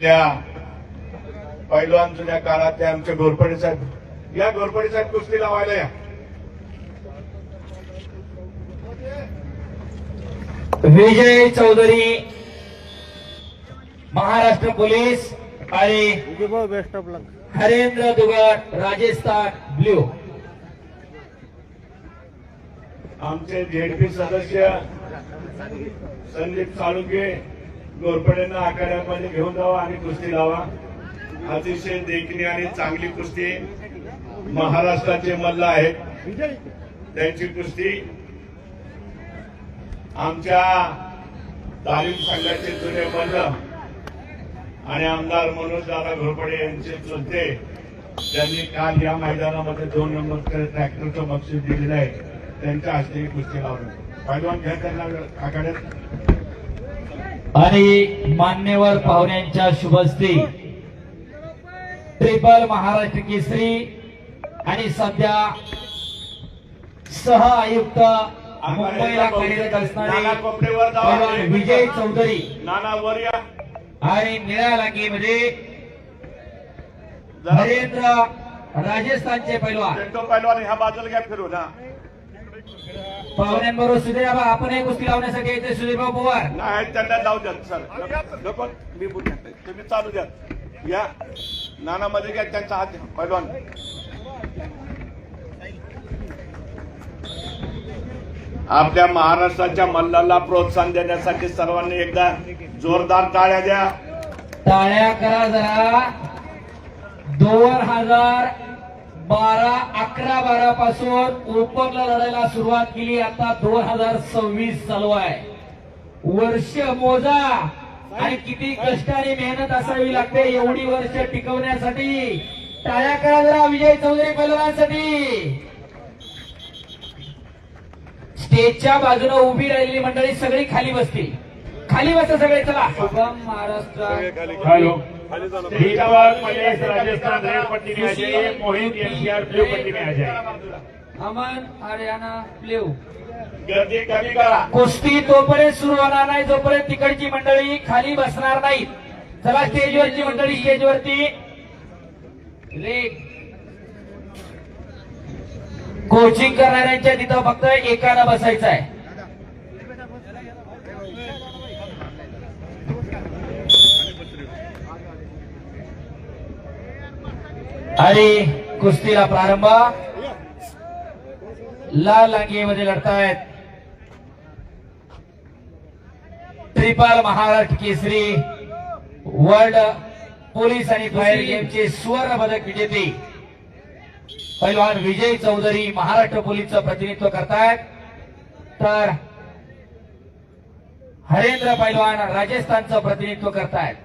आपल्या पैलवान जुन्या काळातले आमचे घोरपडे साहेब, या घोरपडे साहेब कुस्ती लावायला या. विजय चौधरी महाराष्ट्र पोलीस आणि best of luck. Harendra दुगर Rajasthan blue. आमचे झेडपी सदस्य संदीप साळुंके घोरपडेंना आखाड्यामध्ये घेऊन जावा आणि कुस्ती लावा. अतिशय देखणी आणि चांगली कुस्ती महाराष्ट्राचे मल्ल आहेत, त्यांची कुस्ती आमच्या तालीम संघाचे जुने मल्ल आणि आमदार मनोज दादा घोरपडे यांचे चुलते, त्यांनी काल या मैदानामध्ये 2 नंबर ट्रॅक्टरचं बक्षीस दिलेलं आहे, त्यांच्या हस्ते कुस्ती लावली. पैलवान घ्या त्यांना आखाड्यात. आणि मान्यवर पाहुण्यांच्या शुभस्ती ट्रिपल महाराष्ट्र केसरी आणि सध्या सह आयुक्त मुंबईला कार्यरत असणारे पैलवान विजय चौधरी नाना वर या. आणि निळ्या लांगीमध्ये हरेंद्र राजस्थानचे पैलवान. पैलवान ह्या बाजूला घ्या फिरून. पाहुण्यांबरोबर सुधीरबा आपण एक कुस्ती लावण्यासाठी येते. सुधीरबा पवार नाही, त्यांना लावू द्या सर. नको मी बोलतो, तुम्ही चालू द्या. या नानामध्ये घ्या त्यांचा हात. पैलवान आपल्या महाराष्ट्राच्या मल्लाला प्रोत्साहन देण्यासाठी सर्वांनी एकदा जोरदार टाळ्या द्या. टाळ्या करा जरा. 2011-12 पासून ओपनला लढायला सुरुवात केली, आता 2026 चालू आहे. वर्ष मोजा आणि किती कष्ट आणि मेहनत असावी लागते एवढी वर्ष टिकवण्यासाठी. टाळ्या करा जरा विजय चौधरी पैलवानांसाठी. स्टेजच्या बाजूने उभी राहिलेली मंडळी सगळी खाली बसतील. खाली बसा सगळे. चला. शुभम महाराष्ट्र. हॅलो. राजस्थान रेड पट्टी में आ जाइए. मोहित एनसीआर ब्लू पट्टी में आ जाइए. अमन हरियाणा ब्ल्यू. गर्दी कमी करा. कुस्ती तोपर्यंत सुरू होणार नाही जोपर्यंत तिकडची मंडळी खाली बसणार नाहीत. चला स्टेजवरची मंडळी स्टेजवरती. कोचिंग करणाऱ्यांच्या तिथं फक्त एकानं बसायचं आहे. आणि कुस्तीला प्रारंभ. लाल लांगीमध्ये लढतायत triple Maharashtra Kesari world police आणि फायर गेमचे सुवर्ण पदक विजेते पैलवान विजय चौधरी महाराष्ट्र पोलीसचं प्रतिनिधित्व करतायत, तर हरेंद्र पैलवान राजस्थानचं प्रतिनिधित्व करतायत.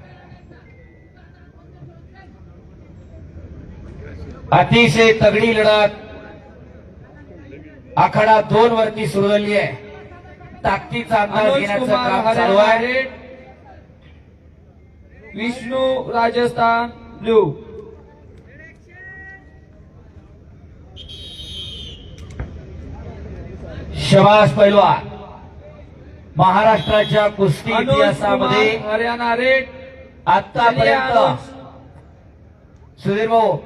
अतिशय तगडी लढत आखाडा 2 वरती सुरू झाली आहे. ताकदीचा अंदाज घेण्याचं काम चालू आहे. विष्णू राजस्थान ब्ल्यू. शबाश पैलवान. महाराष्ट्राच्या कुस्ती इतिहासामध्ये हरियाणा रेड. आतापर्यंत सुधीर भाऊ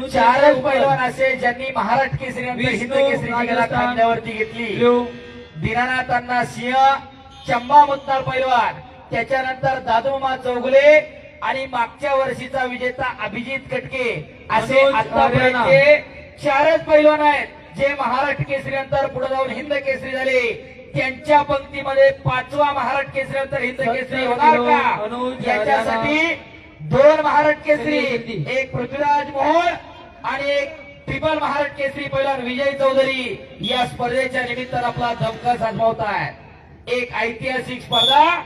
4च पैलवान असे ज्यांनी महाराष्ट्र केसरी नंतर हिंद केसरीची गदा खांद्यावरती घेतली. दीनानाथ अण्णा सिंह, चंबा मुत्तार पैलवान, त्याच्यानंतर दादोमा चौगुले आणि मागच्या वर्षीचा विजेता अभिजित कटके असे आतापर्यंतचे 4च पैलवान आहेत जे महाराष्ट्र केसरी नंतर पुढे जाऊन हिंद केसरी झाले. त्यांच्या पंक्तीमध्ये 5वा महाराष्ट्र केसरी नंतर हिंद केसरी होणार का याच्यासाठी 2 महाराष्ट्र केसरी, एक पृथ्वीराज मोहोळ आणि एक ट्रिपल महाराष्ट्र केसरी पैलवान विजय चौधरी या स्पर्धेच्या निमित्तानं आपला धमका साधवताय. एक ऐतिहासिक स्पर्धा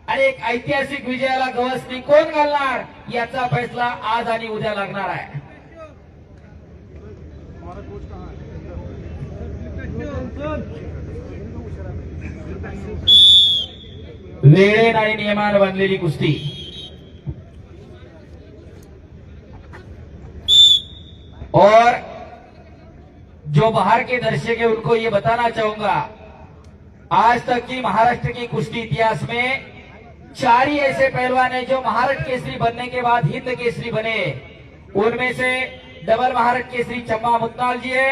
आणि एक ऐतिहासिक विजयाला गवसणी कोण घालणार याचा फैसला आज आणि उद्या लागणार आहे. वेळेन आणि नियमानं बांधलेली कुस्ती. और जो बाहर के दर्शक है उनको ये बताना चाहूंगा, आज तक की महाराष्ट्र की कुश्ती इतिहास में 4 ही ऐसे पहलवान हैं जो महाराष्ट्र केसरी बनने के बाद हिंद केसरी बने। उनमें से डबल महाराष्ट्र केसरी चम्मा मुत्ताल जी है,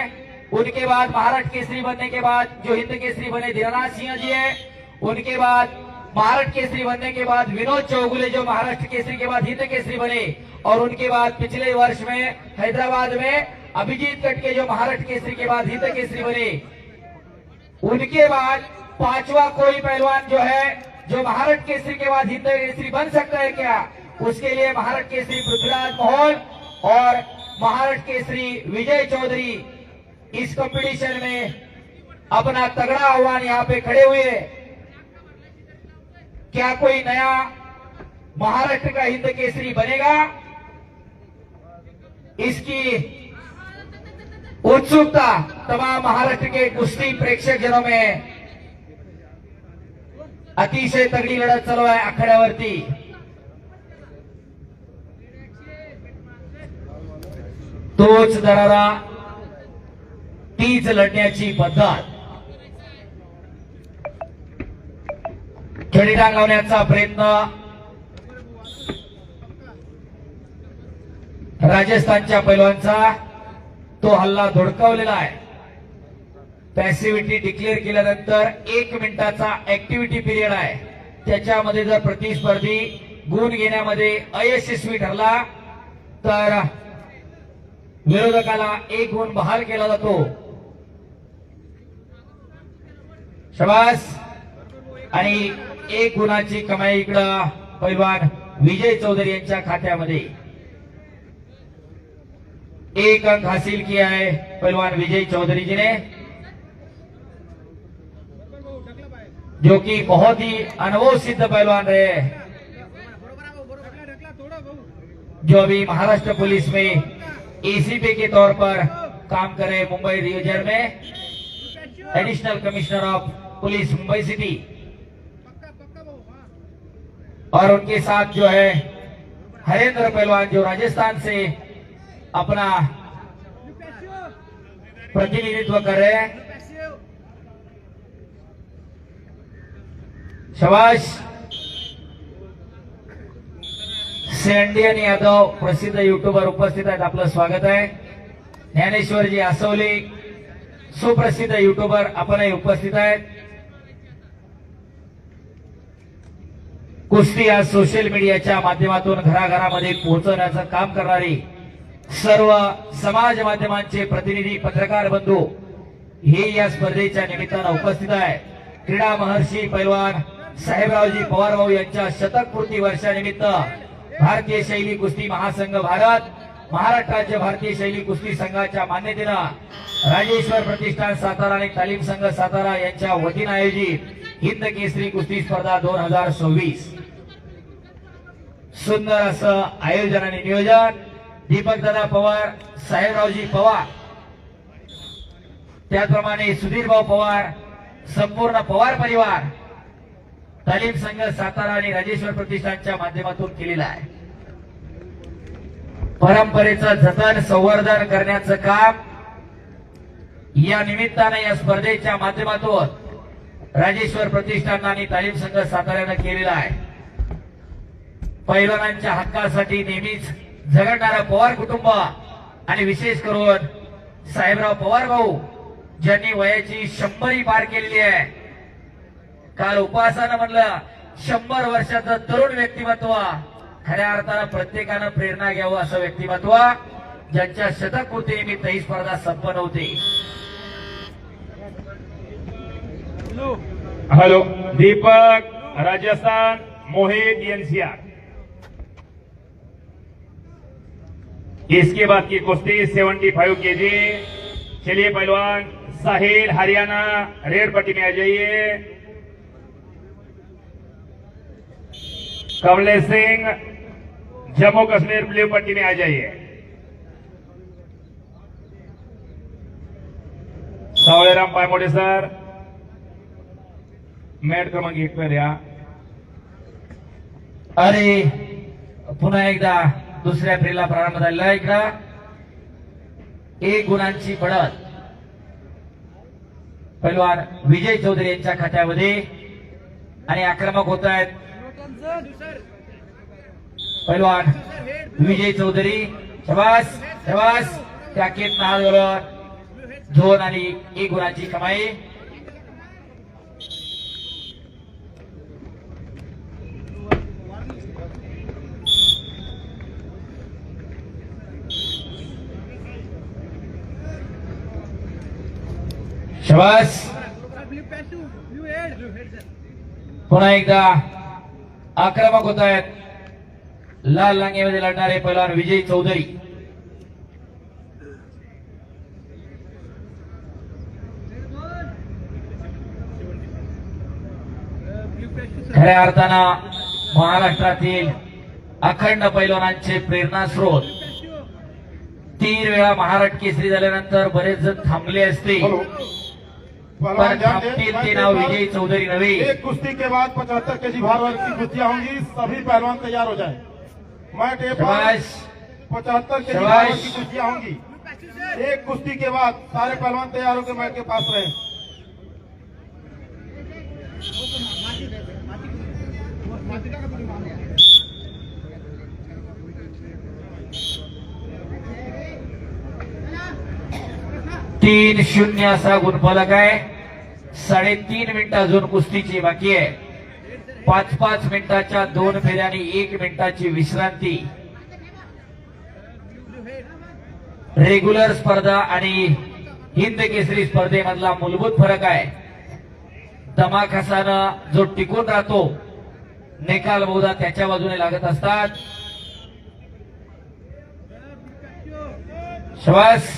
उनके बाद महाराष्ट्र केसरी बनने के बाद जो हिंद केसरी बने दीनानाथ सिंह जी है, उनके बाद महाराष्ट्र केसरी बनने के बाद विनोद चौगुले जो महाराष्ट्र केसरी के बाद हिंद केसरी बने, और उनके बाद पिछले वर्ष में हैदराबाद में अभिजीत कटके जो महाराष्ट्र केसरी के बाद हिंद केसरी बने। उनके बाद 5वां कोई पहलवान जो है जो महाराष्ट्र केसरी के बाद हिंद केसरी बन सकता है क्या? उसके लिए महाराष्ट्र केसरी पृथ्वीराज मोहन और महाराष्ट्र केसरी विजय चौधरी इस कंपटीशन में अपना तगड़ा आह्वान यहाँ पे खड़े हुए। क्या कोई नया महाराष्ट्र का हिंद केसरी बनेगा? इसकी उत्सुकता तमाम महाराष्ट्र के कुस्ती प्रेक्षक जनों में अतिशय तगड़ी लढत चालू आहे आखाड्यावरती। तोच दरारा, तीच लढण्याची पद्धत, खेळी टांगवण्याचा प्रयत्न राजस्थानच्या पैलवानचा, तो हल्ला धोडकावलेला आहे। पॅसिव्हिटी डिक्लेअर केल्यानंतर 1 मिनिटाचा ऍक्टिव्हिटी पिरियड आहे, त्याच्यामध्ये जर प्रतिस्पर्धी गुण घेण्यामध्ये अयशस्वी ठरला तर विरोधकाला 1 गुण बहाल केला जातो। शाबास। आणि 1 गुणाची कमाई इकडं पैलवान विजय चौधरी यांच्या खात्यामध्ये। 1 अंक हासिल किया है पहलवान विजय चौधरी जी ने, जो कि बहुत ही अनुभव सिद्ध पहलवान रहे, जो अभी महाराष्ट्र पुलिस में एसीपी के तौर पर काम करे, मुंबई रीजन में additional commissioner of police Mumbai city. और उनके साथ जो है हरेंद्र पहलवान जो राजस्थान से अपना प्रतिनिधित्व कर रहे हैं। शाबाश। सेंडियन यादव प्रसिद्ध युट्यूबर उपस्थित आहेत, आपलं स्वागत आहे। ज्ञानेश्वरजी आसवले सुप्रसिद्ध युट्यूबर आपणही उपस्थित आहेत। कुस्ती आज सोशल मीडियाच्या माध्यमातून घराघरामध्ये पोहोचवण्याचं काम करणारी सर्व समाज माध्यमांचे प्रतिनिधी पत्रकार बंधू हे या स्पर्धेच्या निमित्तानं उपस्थित आहे। क्रीडा महर्षी पैलवान साहेबरावजी पवार भाऊ यांच्या शतकपूर्ती वर्षानिमित्त भारतीय शैली कुस्ती महासंघ भारत, महाराष्ट्र राज्य भारतीय शैली कुस्ती संघाच्या मान्यतेनं राजेश्वर प्रतिष्ठान सातारा आणि तालीम संघ सातारा यांच्या वतीनं आयोजित हिंद केसरी कुस्ती स्पर्धा 2026 सुंदर असं आयोजन आणि नियोजन दीपक दादा पवार, साहेबरावजी पवार, त्याचप्रमाणे सुधीर भाऊ पवार, संपूर्ण पवार परिवार, तालीम संघ सातारा आणि राजेश्वर प्रतिष्ठानच्या माध्यमातून केलेला आहे। परंपरेचं जतन संवर्धन करण्याचं काम या निमित्ताने या स्पर्धेच्या माध्यमातून राजेश्वर प्रतिष्ठान आणि तालीम संघ साताऱ्यानं केलेला आहे। पैलवानांच्या हक्कासाठी नेहमीच झगडणारा पवार कुटुंब आणि विशेष करून साहेबराव पवार भाऊ ज्यांनी वयाची 100 पार केलेली आहे। काल उपवासानं म्हणलं 100 वर्षाचं तरुण व्यक्तिमत्व, खऱ्या अर्थानं प्रत्येकानं प्रेरणा घ्यावं असं व्यक्तिमत्व, ज्यांच्या शतकपूर्ती निमित्त ही स्पर्धा संपन्न होते। Hello Deepak Rajasthan, Mohit NCR. इसके बाद की कुश्ती 75 केजी। चलिए पहलवान साहिल हरियाणा रेड पट्टी में आ जाइए। कमलेश सिंह जम्मू कश्मीर ब्लू पट्टी में आ जाइए। सावळेराम पायमोडे सर मॅट क्रमांक 1 वर या। अरे पुन्हा एकदा दुसऱ्या फेरीला प्रारंभ झालेला आहे। इकडं 1 गुणांची पडत पहलवान विजय चौधरी यांच्या खात्यामध्ये आणि आक्रमक होत आहेत पैलवान विजय चौधरी शबास शबास त्याकेत नाहाजवळ झोन आणि 1 गुणाची कमाई. शबास पुन्हा एकदा आक्रमक होत आहेत लाल लांगेमध्ये लढणारे पैलवान विजय चौधरी. खऱ्या अर्थानं महाराष्ट्रातील अखंड पैलवानांचे प्रेरणा स्रोत. 3 वेळा महाराष्ट्र केसरी झाल्यानंतर बरेच जण थांबले असते पण थांबतील ते नाव विजय चौधरी नव्हे. एक कुश्ती के बाद 75 केजी भार वर्ग की कुश्तियां होंगी. सभी पहलवान तैयार हो जाए. मैट ए पर शबाश 75 केजी भार वर्ग की कुश्तियां होंगी. एक कुश्ती के बाद सारे पहलवान तैयार होकर मैट के पास रहे. तीन 0 असा गुणफलक आहे. 3.5 मिनिटं अजून कुस्तीची बाकी आहे. 5-5 मिनिटाच्या 2 फेऱ्या आणि 1 मिनिटाची विश्रांती. रेग्युलर स्पर्धा आणि हिंद केसरी स्पर्धेमधला मूलभूत फरक आहे. दमाखासानं जो टिकून राहतो निकाल बहुधा त्याच्या बाजूने लागत असतात. शबास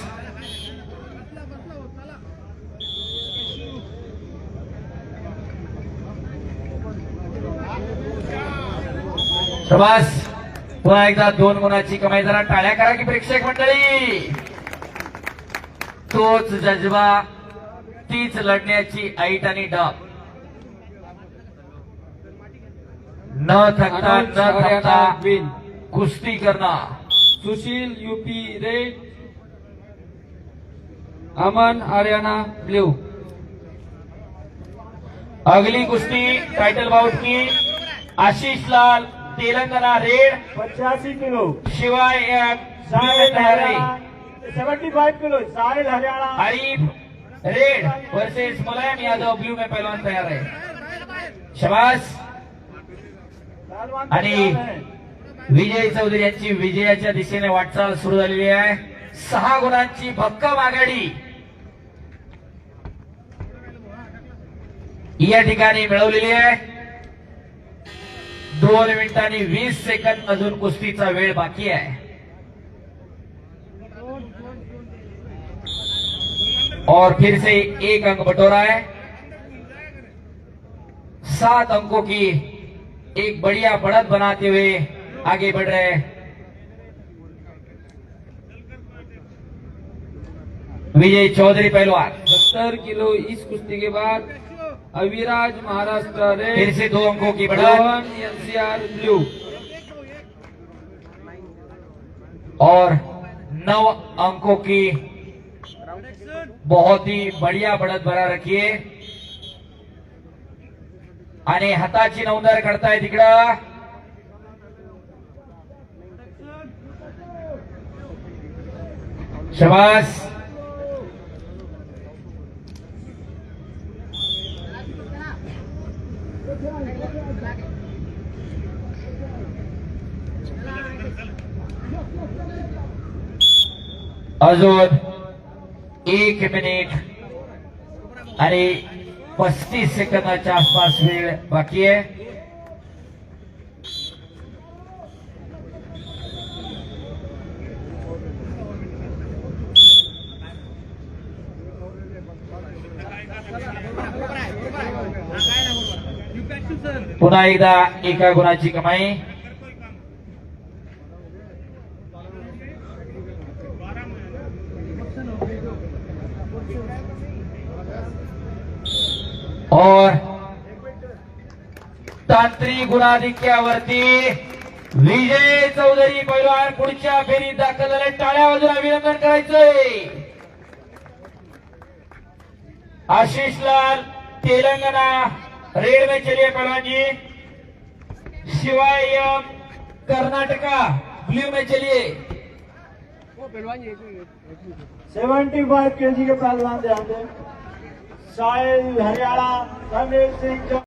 शबास पुन्हा एकदा 2 गुणाची कमाई. जरा टाळ्या करा की प्रेक्षक मंडळी. तोच जज्बा तीच लढण्याची ऐट आणि डाब. न थकता न थकता विन. कुस्ती करणं. Sushil UP red, Aman Haryana blue. अगली कुस्ती टाइटल बाउट की. आशीष लाल तेलंगणा रेड 85 किलो. शिवाय साहिल हरियाणा 75 किलो. Sahil Haryana. Arif red versus Mulayam Yadav blue में पहलवान तैयार है. शबास. आणि विजय चौधरी यांची विजयाच्या दिशेने वाटचाल सुरू झालेली आहे. 6 गुणांची भक्कम आघाडी या ठिकाणी मिळवलेली आहे. 2 मिनिटांनी 20 सेकंद अजून कुस्तीचा वेळ बाकी आहे. और फिर से 1 अंक बटोरा है. 7 अंकों की एक बढ़िया बढ़त बनाते हुए आगे बढ़ रहे विजय चौधरी पहलवान. 70 किलो इस कुश्ती के बाद अविराज महाराष्ट्र फिर रेड, से 2 अंकों की बढ़त रोहन एनसीआर ब्लू. और 9 अंकों की बहुत ही बढ़िया बढ़त बना रखी है. आणि हाताची नौंदर करताय तिकडं. शबास. अजून 1 मिनिट आणि 35 सेकंदाच्या आसपास वेळ बाकी आहे. पुन्हा एकदा 1 गुणाची कमाई. और तांत्रिक गुणाधिक्यावरती विजय चौधरी पैलवान पुढच्या फेरीत दाखल झाले. टाळ्या वाजून अभिनंदन करायचंय. आशीष लाल तेलंगाना रेड में चलिए पहलवान जी. शिवाय कर्नाटका ब्लू में चलिए 75 kg के पहलवान ध्यान दें। साहिल हरियाणा, रणवीर सिंह